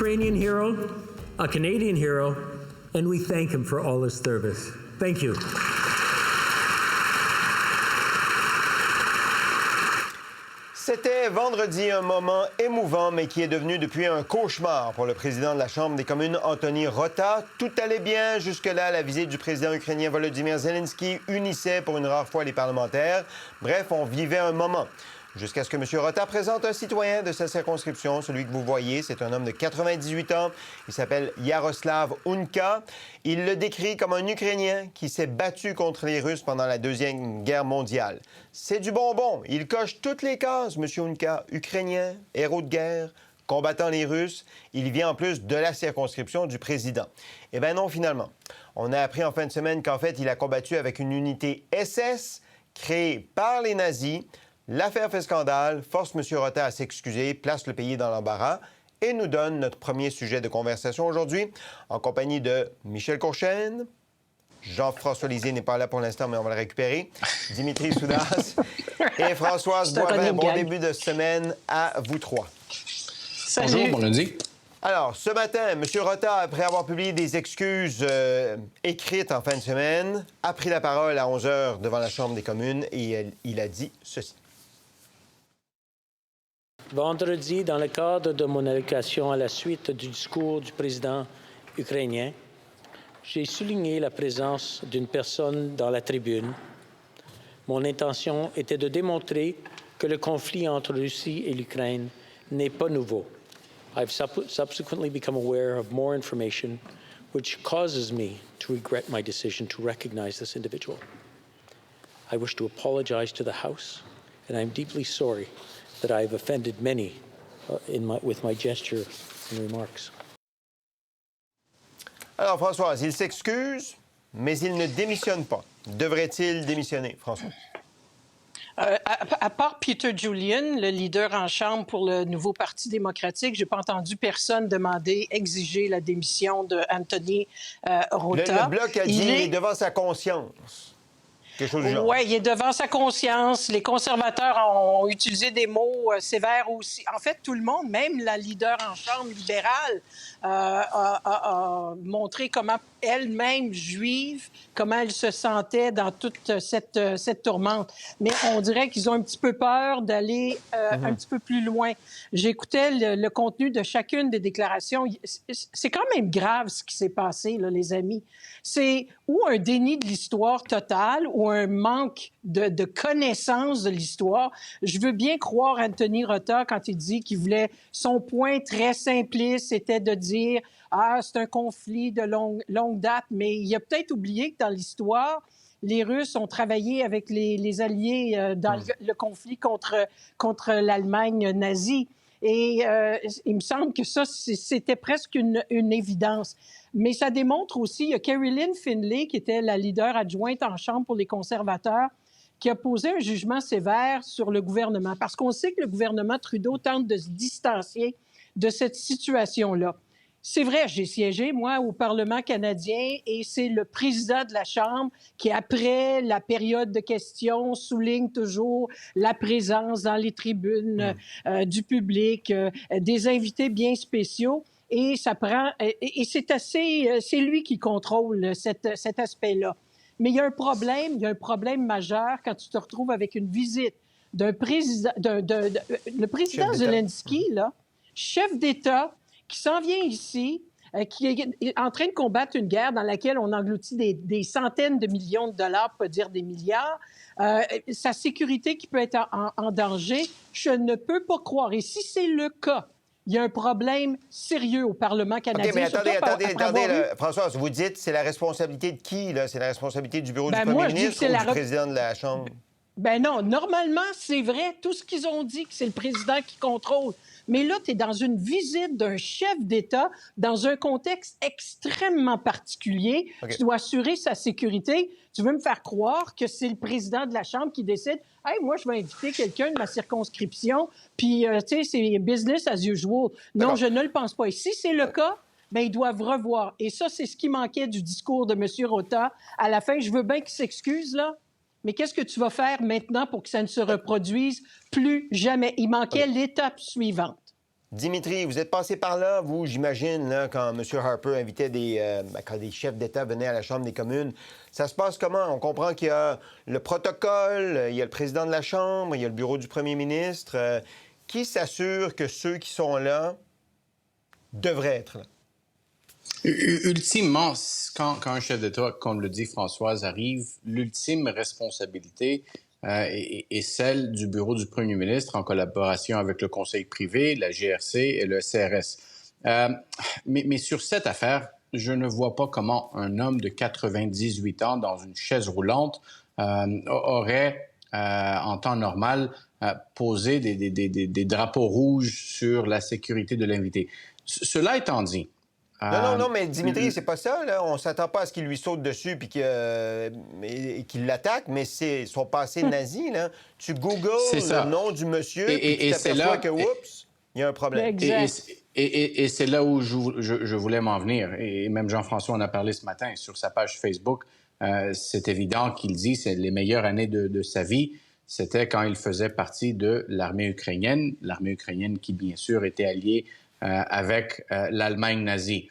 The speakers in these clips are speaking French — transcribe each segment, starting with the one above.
Ukrainian hero, a Canadian hero, and we thank him for all his service. Thank you. C'était vendredi un moment émouvant, mais qui est devenu depuis un cauchemar pour le président de la Chambre des communes, Anthony Rota. Tout allait bien jusque-là. La visite du président ukrainien Volodymyr Zelensky unissait pour une rare fois les parlementaires. Bref, on vivait un moment. Jusqu'à ce que M. Rota présente un citoyen de sa circonscription, celui que vous voyez. C'est un homme de 98 ans. Il s'appelle Yaroslav Unka. Il le décrit comme un Ukrainien qui s'est battu contre les Russes pendant la Deuxième Guerre mondiale. C'est du bonbon. Il coche toutes les cases, M. Unka. Ukrainien, héros de guerre, combattant les Russes. Il vient en plus de la circonscription du président. Eh bien non, finalement. On a appris en fin de semaine qu'en fait, il a combattu avec une unité SS créée par les nazis. L'affaire fait scandale, force M. Rota à s'excuser, place le pays dans l'embarras et nous donne notre premier sujet de conversation aujourd'hui en compagnie de Michel Courchaine. Jean-François Lisée n'est pas là pour l'instant, mais on va le récupérer. Dimitri Soudas et Françoise Boivin. Bon début de semaine à vous trois. Salut. Bonjour, bon lundi. Alors, ce matin, M. Rota, après avoir publié des excuses écrites en fin de semaine, a pris la parole à 11 h devant la Chambre des communes et il a dit ceci. Vendredi, dans le cadre de mon allocution à la suite du discours du président ukrainien, j'ai souligné la présence d'une personne dans la tribune. Mon intention était de démontrer que le conflit entre Russie et l'Ukraine n'est pas nouveau. I've subsequently become aware of more information which causes me to regret my decision to recognize this individual. I wish to apologize to the House, and I'm deeply sorry that I have offended many with my gesture and remarks. Alors, Françoise, il s'excuse, mais il ne démissionne pas. Devrait-il démissionner, François? À part Peter Julian, le leader en Chambre pour le nouveau Parti démocratique, je n'ai pas entendu personne demander, exiger la démission de Anthony Rota. Le Bloc a dit qu'il est devant sa conscience. Oui, il est devant sa conscience. Les conservateurs ont utilisé des mots sévères aussi. En fait, tout le monde, même la leader en Chambre libérale, a montré comment elle-même, juive, comment elle se sentait dans toute cette tourmente. Mais on dirait qu'ils ont un petit peu peur d'aller un petit peu plus loin. J'écoutais le contenu de chacune des déclarations. C'est quand même grave ce qui s'est passé, là, les amis. C'est ou un déni de l'histoire total ou un manque de connaissance de l'histoire. Je veux bien croire Anthony Rota quand il dit qu'il voulait... Son point très simpliste, c'était de dire « Ah, c'est un conflit de longue date », mais il a peut-être oublié que dans l'histoire, les Russes ont travaillé avec les Alliés dans le conflit contre l'Allemagne nazie. Et il me semble que ça, c'était presque une évidence. Mais ça démontre aussi, il y a Carolyn Finlay, qui était la leader adjointe en Chambre pour les conservateurs, qui a posé un jugement sévère sur le gouvernement. Parce qu'on sait que le gouvernement Trudeau tente de se distancier de cette situation-là. C'est vrai, j'ai siégé, moi, au Parlement canadien, et c'est le président de la Chambre qui, après la période de questions, souligne toujours la présence dans les tribunes du public, des invités bien spéciaux. Et ça prend, et c'est lui qui contrôle cet aspect-là. Mais il y a un problème majeur quand tu te retrouves avec une visite d'un président, le président Zelensky, là, chef d'État, qui s'en vient ici, qui est en train de combattre une guerre dans laquelle on engloutit des centaines de millions de dollars, pour pas dire des milliards, sa sécurité qui peut être en danger, je ne peux pas croire. Et si c'est le cas, il y a un problème sérieux au Parlement canadien. OK, mais attendez, Françoise, vous dites c'est la responsabilité de qui, là? C'est la responsabilité du bureau du premier ministre ou du président de la Chambre? Ben non, normalement, c'est vrai, tout ce qu'ils ont dit, que c'est le président qui contrôle. Mais là, tu es dans une visite d'un chef d'État dans un contexte extrêmement particulier. Okay. Tu dois assurer sa sécurité. Tu veux me faire croire que c'est le président de la Chambre qui décide « Hey, moi, je vais inviter quelqu'un de ma circonscription, puis, tu sais, c'est business as usual. » Non, je ne le pense pas. Et si c'est le cas, bien, ils doivent revoir. Et ça, c'est ce qui manquait du discours de M. Rota. À la fin, je veux bien qu'il s'excuse, là. Mais qu'est-ce que tu vas faire maintenant pour que ça ne se reproduise plus jamais? Il manquait l'étape suivante. Dimitri, vous êtes passé par là, vous, j'imagine, là, quand M. Harper invitait quand des chefs d'État venaient à la Chambre des communes. Ça se passe comment? On comprend qu'il y a le protocole, il y a le président de la Chambre, il y a le bureau du premier ministre. Qui s'assure que ceux qui sont là devraient être là? Ultimement, quand un chef d'État, comme le dit Françoise, arrive, l'ultime responsabilité est celle du bureau du premier ministre en collaboration avec le conseil privé, la GRC et le CRS. Mais sur cette affaire, je ne vois pas comment un homme de 98 ans dans une chaise roulante aurait, en temps normal, posé des drapeaux rouges sur la sécurité de l'invité. Cela étant dit, Non, mais Dimitri, c'est pas ça, là. On s'attend pas à ce qu'il lui saute dessus puis qu'il l'attaque, mais c'est son passé nazi, là. Tu googles le nom du monsieur et tu t'aperçois que, oups, il y a un problème. Exact. Et c'est là où je voulais m'en venir. Et même Jean-François en a parlé ce matin sur sa page Facebook. C'est évident qu'il dit que c'est les meilleures années de sa vie. C'était quand il faisait partie de l'armée ukrainienne qui, bien sûr, était alliée avec l'Allemagne nazie.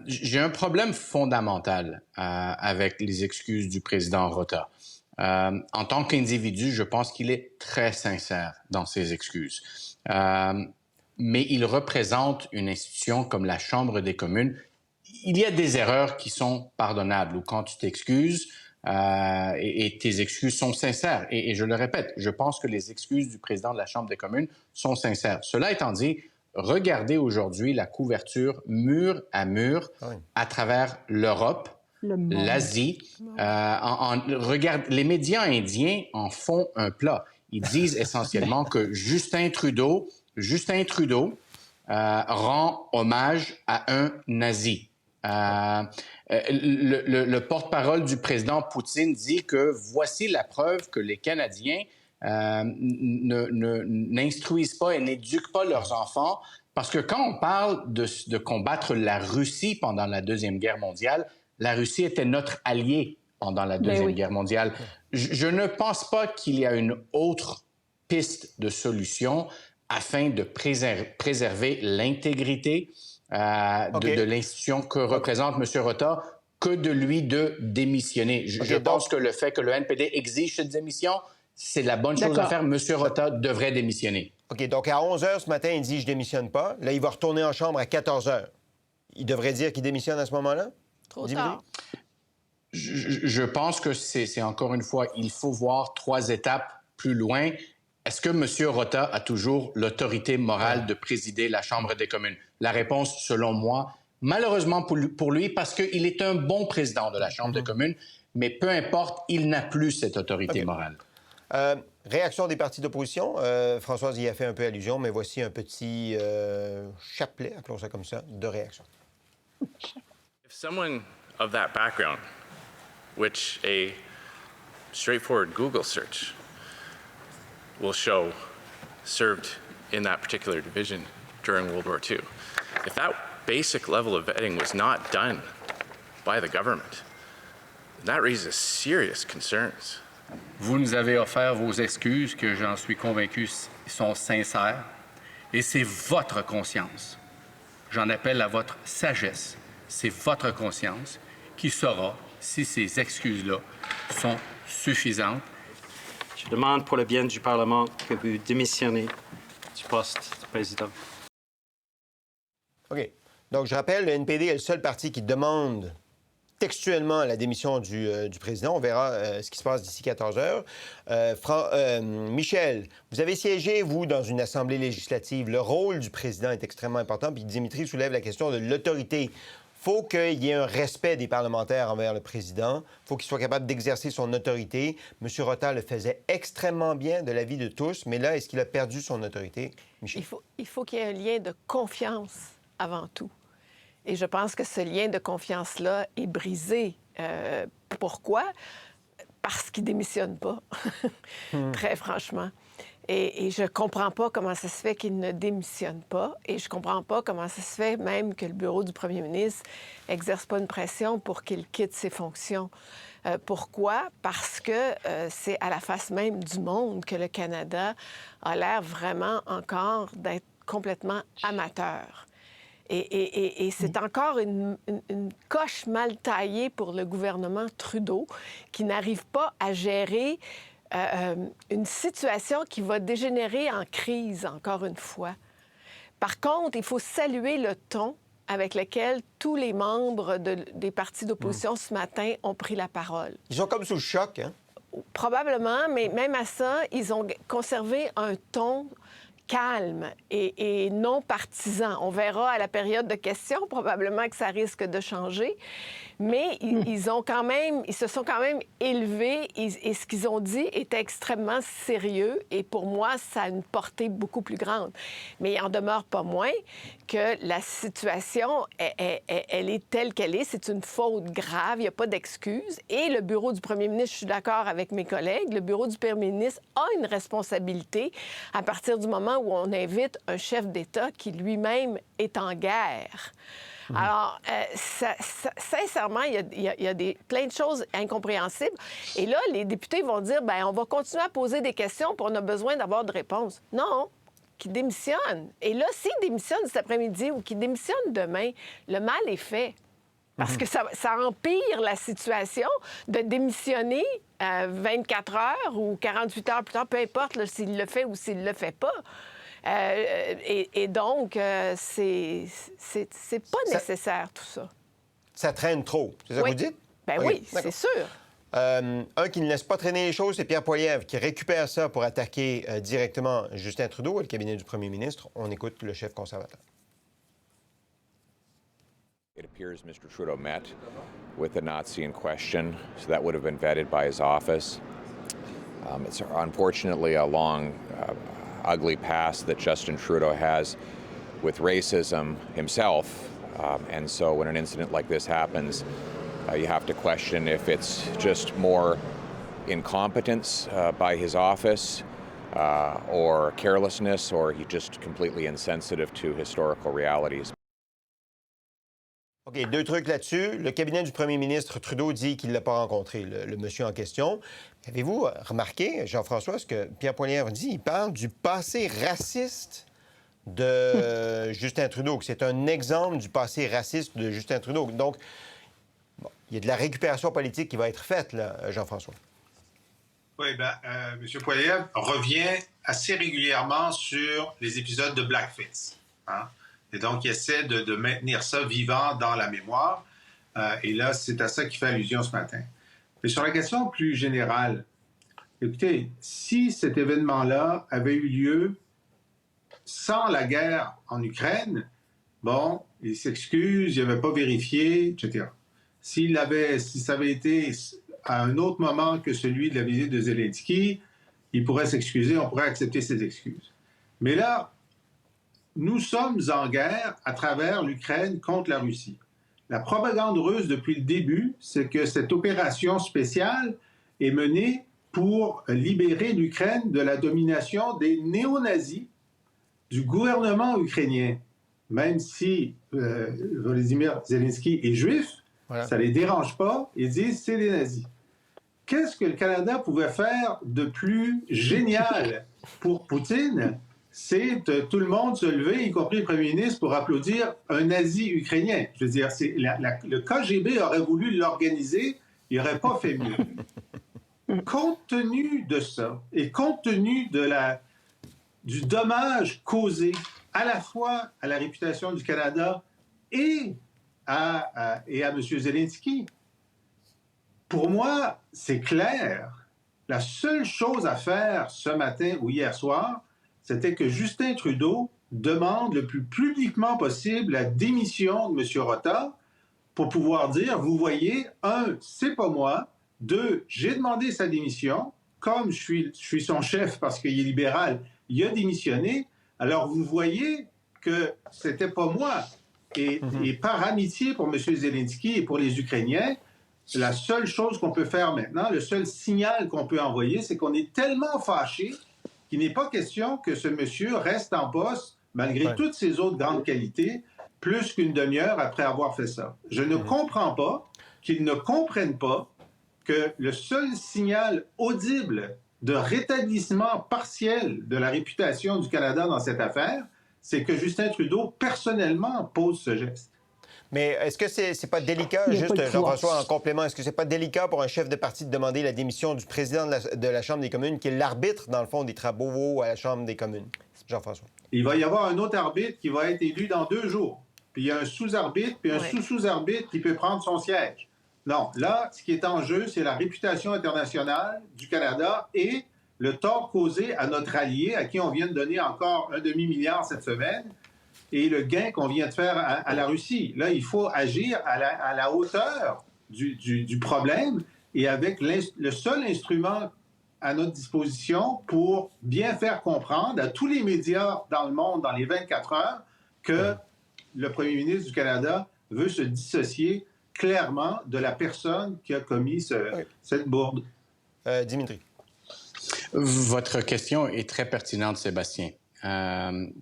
J'ai un problème fondamental avec les excuses du président Rota. En tant qu'individu, je pense qu'il est très sincère dans ses excuses. Mais il représente une institution comme la Chambre des communes. Il y a des erreurs qui sont pardonnables, ou quand tu t'excuses, et tes excuses sont sincères. Et je le répète, je pense que les excuses du président de la Chambre des communes sont sincères. Cela étant dit, regardez aujourd'hui la couverture mur à mur à travers l'Europe, l'Asie. Regarde, les médias indiens en font un plat. Ils disent essentiellement que Justin Trudeau rend hommage à un nazi. Le porte-parole du président Poutine dit que voici la preuve que les Canadiens n'instruisent pas et n'éduquent pas leurs enfants, parce que quand on parle de combattre la Russie pendant la Deuxième Guerre mondiale, la Russie était notre allié pendant la Deuxième Guerre mondiale. Je ne pense pas qu'il y a une autre piste de solution afin de préserver l'intégrité de l'institution que représente M. Rota que de lui de démissionner. Je pense que le fait que le NPD exige cette démission, c'est la bonne chose à faire. M. Rota devrait démissionner. OK, donc à 11 h ce matin, il dit « je démissionne pas ». Là, il va retourner en chambre à 14 h. Il devrait dire qu'il démissionne à ce moment-là? Trop tard. Je pense que c'est encore une fois, il faut voir 3 étapes plus loin. Est-ce que M. Rota a toujours l'autorité morale de présider la Chambre des communes? La réponse, selon moi, malheureusement pour lui, parce qu'il est un bon président de la Chambre des communes, mais peu importe, il n'a plus cette autorité morale. Réaction des partis d'opposition. Françoise y a fait un peu allusion, mais voici un petit chapelet, appelons ça comme ça, de réaction. If someone of that background, which a straightforward Google search will show served in that particular division during World War II, if that basic level of vetting was not done by the government, that raises serious concerns. Vous nous avez offert vos excuses, que j'en suis convaincu sont sincères, et c'est votre conscience. J'en appelle à votre sagesse. C'est votre conscience qui saura si ces excuses-là sont suffisantes. Je demande pour le bien du Parlement que vous démissionnez du poste de président. OK. Donc, je rappelle, le NPD est le seul parti qui demande textuellement la démission du président. On verra ce qui se passe d'ici 14 h. Michel, vous avez siégé, vous, dans une assemblée législative. Le rôle du président est extrêmement important. Puis Dimitri soulève la question de l'autorité. Il faut qu'il y ait un respect des parlementaires envers le président. Il faut qu'il soit capable d'exercer son autorité. M. Rota le faisait extrêmement bien de l'avis de tous. Mais là, est-ce qu'il a perdu son autorité? Michel? Il faut qu'il y ait un lien de confiance avant tout. Et je pense que ce lien de confiance-là est brisé. Pourquoi? Parce qu'il ne démissionne pas, très franchement. Et je ne comprends pas comment ça se fait qu'il ne démissionne pas. Et je ne comprends pas comment ça se fait même que le bureau du premier ministre n'exerce pas une pression pour qu'il quitte ses fonctions. Pourquoi? Parce que c'est à la face même du monde que le Canada a l'air vraiment encore d'être complètement amateur. Et c'est encore une coche mal taillée pour le gouvernement Trudeau qui n'arrive pas à gérer une situation qui va dégénérer en crise, encore une fois. Par contre, il faut saluer le ton avec lequel tous les membres des partis d'opposition ce matin ont pris la parole. Ils sont comme sous le choc, hein? Probablement, mais même à ça, ils ont conservé un ton calme et non partisan. On verra à la période de questions, probablement que ça risque de changer, mais ils se sont quand même élevés et ce qu'ils ont dit était extrêmement sérieux et pour moi, ça a une portée beaucoup plus grande. Mais il en demeure pas moins que la situation, elle est telle qu'elle est. C'est une faute grave, il n'y a pas d'excuse. Et le bureau du premier ministre, je suis d'accord avec mes collègues, le bureau du premier ministre a une responsabilité à partir du moment où on invite un chef d'État qui lui-même est en guerre. Alors, sincèrement, il y a plein de choses incompréhensibles. Et là, les députés vont dire, bien, on va continuer à poser des questions, puis on a besoin d'avoir de réponses. Non, qu'ils démissionnent. Et là, s'ils démissionnent cet après-midi ou qu'ils démissionnent demain, le mal est fait. Parce que ça empire la situation de démissionner 24 heures ou 48 heures plus tard, peu importe s'il le fait ou s'il ne le fait pas. Et donc, c'est pas nécessaire, tout ça. Ça traîne trop, c'est ça que vous dites? Ben oui, c'est sûr. Un qui ne laisse pas traîner les choses, c'est Pierre Poilievre, qui récupère ça pour attaquer directement Justin Trudeau et le cabinet du premier ministre. On écoute le chef conservateur. It appears Mr. Trudeau met with the Nazi in question, so that would have been vetted by his office. It's unfortunately a long, ugly past that Justin Trudeau has with racism himself, and so when an incident like this happens, you have to question if it's just more incompetence by his office or carelessness, or he's just completely insensitive to historical realities. OK, deux trucs là-dessus. Le cabinet du premier ministre Trudeau dit qu'il ne l'a pas rencontré, le monsieur en question. Avez-vous remarqué, Jean-François, ce que Pierre Poilievre dit? Il parle du passé raciste de Justin Trudeau, que c'est un exemple du passé raciste de Justin Trudeau. Donc, bon, il y a de la récupération politique qui va être faite, là, Jean-François. Oui, bien, M. Poilievre revient assez régulièrement sur les épisodes de Blackface. Hein? Et donc, il essaie de maintenir ça vivant dans la mémoire. Et là, c'est à ça qu'il fait allusion ce matin. Mais sur la question plus générale, écoutez, si cet événement-là avait eu lieu sans la guerre en Ukraine, bon, il s'excuse, il n'avait pas vérifié, etc. Si ça avait été à un autre moment que celui de la visite de Zelensky, il pourrait s'excuser, on pourrait accepter ses excuses. Mais là, nous sommes en guerre à travers l'Ukraine contre la Russie. La propagande russe, depuis le début, c'est que cette opération spéciale est menée pour libérer l'Ukraine de la domination des néo-nazis du gouvernement ukrainien. Même si Volodymyr Zelensky est juif, ça ne les dérange pas, ils disent c'est des nazis. Qu'est-ce que le Canada pouvait faire de plus génial pour Poutine? C'est tout le monde se lever, y compris le premier ministre, pour applaudir un nazi ukrainien. Je veux dire, le KGB aurait voulu l'organiser, il n'aurait pas fait mieux. Compte tenu de ça, et compte tenu du dommage causé à la fois à la réputation du Canada et à M. Zelensky, pour moi, c'est clair. La seule chose à faire ce matin ou hier soir, c'était que Justin Trudeau demande le plus publiquement possible la démission de M. Rota pour pouvoir dire, vous voyez, 1, c'est pas moi, 2, j'ai demandé sa démission, comme je suis son chef parce qu'il est libéral, il a démissionné, alors vous voyez que c'était pas moi. Et par amitié pour M. Zelensky et pour les Ukrainiens, la seule chose qu'on peut faire maintenant, le seul signal qu'on peut envoyer, c'est qu'on est tellement fâchés qu'il n'est pas question que ce monsieur reste en poste, malgré toutes ses autres grandes qualités, plus qu'une demi-heure après avoir fait ça. Je ne comprends pas qu'ils ne comprennent pas que le seul signal audible de rétablissement partiel de la réputation du Canada dans cette affaire, c'est que Justin Trudeau, personnellement, pose ce geste. Mais est-ce que c'est pas délicat, juste Jean-François, en complément, est-ce que c'est pas délicat pour un chef de parti de demander la démission du président de la Chambre des communes, qui est l'arbitre, dans le fond, des travaux à la Chambre des communes? Jean-François. Il va y avoir un autre arbitre qui va être élu dans 2 jours. Puis il y a un sous-arbitre, puis un sous-sous-arbitre qui peut prendre son siège. Non, là, ce qui est en jeu, c'est la réputation internationale du Canada et le tort causé à notre allié, à qui on vient de donner encore $1,5 milliard cette semaine, et le gain qu'on vient de faire à la Russie. Là, il faut agir à la hauteur du problème et avec le seul instrument à notre disposition pour bien faire comprendre à tous les médias dans le monde, dans les 24 heures, que le premier ministre du Canada veut se dissocier clairement de la personne qui a commis cette bourde. Dimitri. Votre question est très pertinente, Sébastien.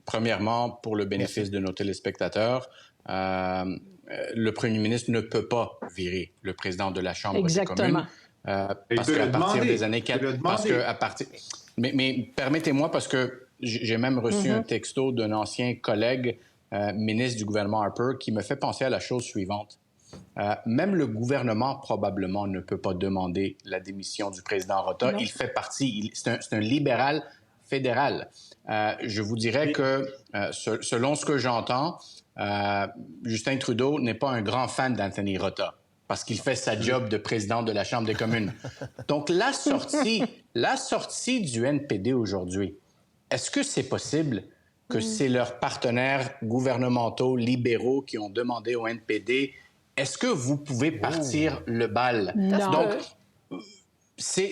Premièrement, pour le bénéfice de nos téléspectateurs, le premier ministre ne peut pas virer le président de la Chambre des communes. Parce qu'à partir des années 40... Mais permettez-moi, parce que j'ai même reçu un texto d'un ancien collègue ministre du gouvernement Harper qui me fait penser à la chose suivante. Même le gouvernement, probablement, ne peut pas demander la démission du président Rota. Non. Il fait partie... C'est un libéral fédéral. Je vous dirais que, selon ce que j'entends, Justin Trudeau n'est pas un grand fan d'Anthony Rota parce qu'il fait sa job de président de la Chambre des communes. Donc, la sortie du NPD aujourd'hui, est-ce que c'est possible que c'est leurs partenaires gouvernementaux libéraux qui ont demandé au NPD « Est-ce que vous pouvez partir le bal? » Non. Donc, c'est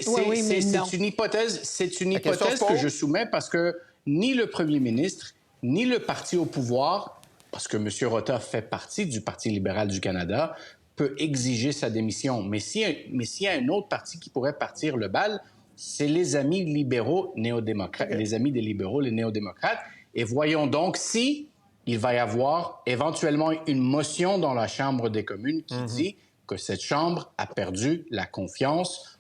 une hypothèse que je soumets parce que ni le premier ministre, ni le parti au pouvoir, parce que M. Rota fait partie du Parti libéral du Canada, peut exiger sa démission. Mais s'il y a un autre parti qui pourrait partir le bal, c'est les amis libéraux néo-démocrates, les amis des libéraux, les néo-démocrates. Et voyons donc si il va y avoir éventuellement une motion dans la Chambre des communes qui dit que cette Chambre a perdu la confiance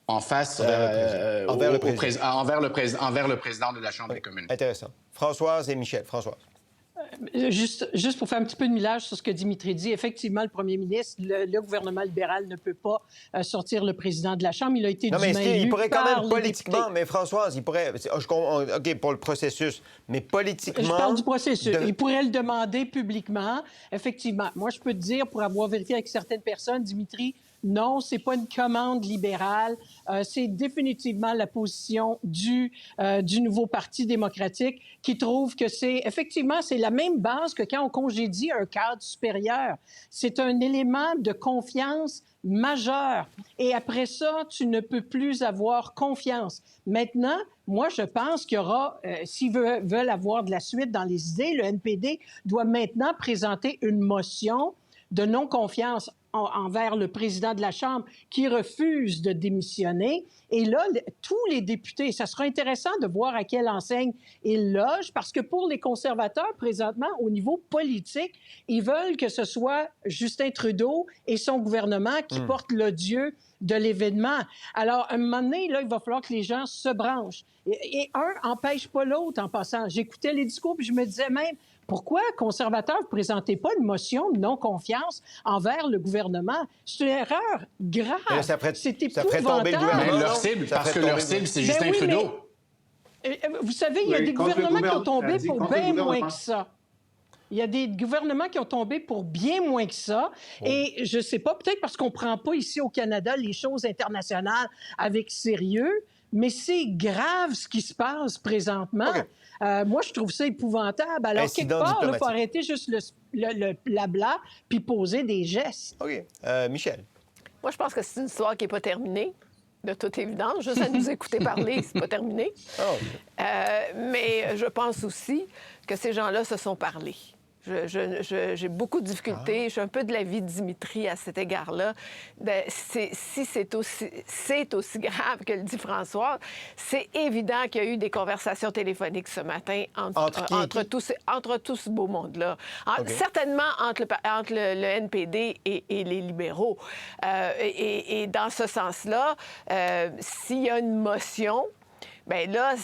en face envers le président de la Chambre des communes. Intéressant. Françoise et Michel. Françoise. Juste pour faire un petit peu de millage sur ce que Dimitri dit, effectivement, le premier ministre, le gouvernement libéral ne peut pas sortir le président de la Chambre. Il a été il pourrait quand même politiquement, mais Françoise, il pourrait... OK, pour le processus, mais politiquement... Je parle du processus. Il pourrait le demander publiquement. Effectivement. Moi, je peux te dire, pour avoir vérifié avec certaines personnes, Dimitri, non, c'est pas une commande libérale. C'est définitivement la position du nouveau Parti démocratique qui trouve que c'est la même base que quand on congédie un cadre supérieur. C'est un élément de confiance majeur. Et après ça, tu ne peux plus avoir confiance. Maintenant, moi, je pense qu'il y aura, s'ils veulent avoir de la suite dans les idées, le NPD doit maintenant présenter une motion de non-confiance envers le président de la Chambre qui refuse de démissionner. Et là, tous les députés, ça sera intéressant de voir à quelle enseigne ils logent, parce que pour les conservateurs, présentement, au niveau politique, ils veulent que ce soit Justin Trudeau et son gouvernement qui portent l'odieux de l'événement. Alors, à un moment donné, là, il va falloir que les gens se branchent. Et un n'empêche pas l'autre en passant. J'écoutais les discours puis je me disais même, pourquoi, conservateurs, ne présentez pas une motion de non-confiance envers le gouvernement? C'est une erreur grave. C'est épouvantable. Mais leur cible, parce que leur cible, c'est Justin Trudeau. Vous savez, il y a des gouvernements qui ont tombé pour bien moins que ça. Il y a des gouvernements qui ont tombé pour bien moins que ça. Oh. Et je ne sais pas, peut-être parce qu'on ne prend pas ici au Canada les choses internationales avec sérieux, mais c'est grave ce qui se passe présentement. Okay. Moi, je trouve ça épouvantable. Alors, quelque part, il faut arrêter juste le blabla puis poser des gestes. OK. Michel. Moi, je pense que c'est une histoire qui n'est pas terminée, de toute évidence. Juste à nous écouter parler, c'est pas terminé. Oh. Mais je pense aussi que ces gens-là se sont parlé. J'ai beaucoup de difficultés. Je suis un peu de l'avis de Dimitri à cet égard-là. Si c'est aussi grave que le dit François, c'est évident qu'il y a eu des conversations téléphoniques ce matin entre tout ce beau monde-là. Okay. Certainement entre le NPD et les libéraux. Et dans ce sens-là, s'il y a une motion, bien là...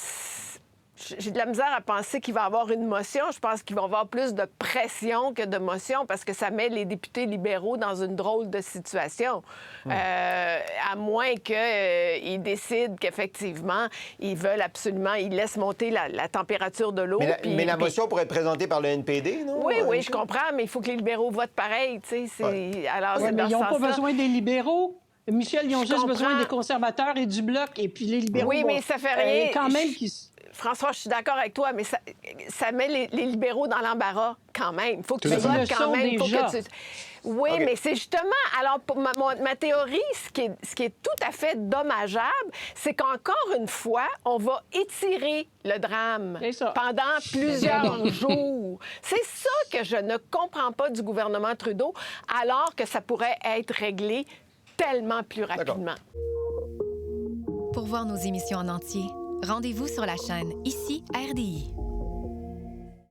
j'ai de la misère à penser qu'il va y avoir une motion. Je pense qu'il va y avoir plus de pression que de motion parce que ça met les députés libéraux dans une drôle de situation. À moins qu'ils décident qu'effectivement, ils veulent absolument... Ils laissent monter la température de l'eau. Mais la motion pourrait être présentée par le NPD, non? Oui, je comprends, mais il faut que les libéraux votent pareil, tu sais. Alors, oui, mais ils n'ont pas besoin des libéraux. Michel, ils ont juste besoin des conservateurs et du Bloc, et puis les libéraux... Oui, mais ça fait rien. Quand même... François, je suis d'accord avec toi, mais ça met les libéraux dans l'embarras quand même. Il faut que tu votes quand même. Oui, mais c'est justement... Alors, pour ma théorie, ce qui est tout à fait dommageable, c'est qu'encore une fois, on va étirer le drame pendant plusieurs jours. C'est ça que je ne comprends pas du gouvernement Trudeau, alors que ça pourrait être réglé tellement plus rapidement. Pour voir nos émissions en entier, rendez-vous sur la chaîne Ici RDI.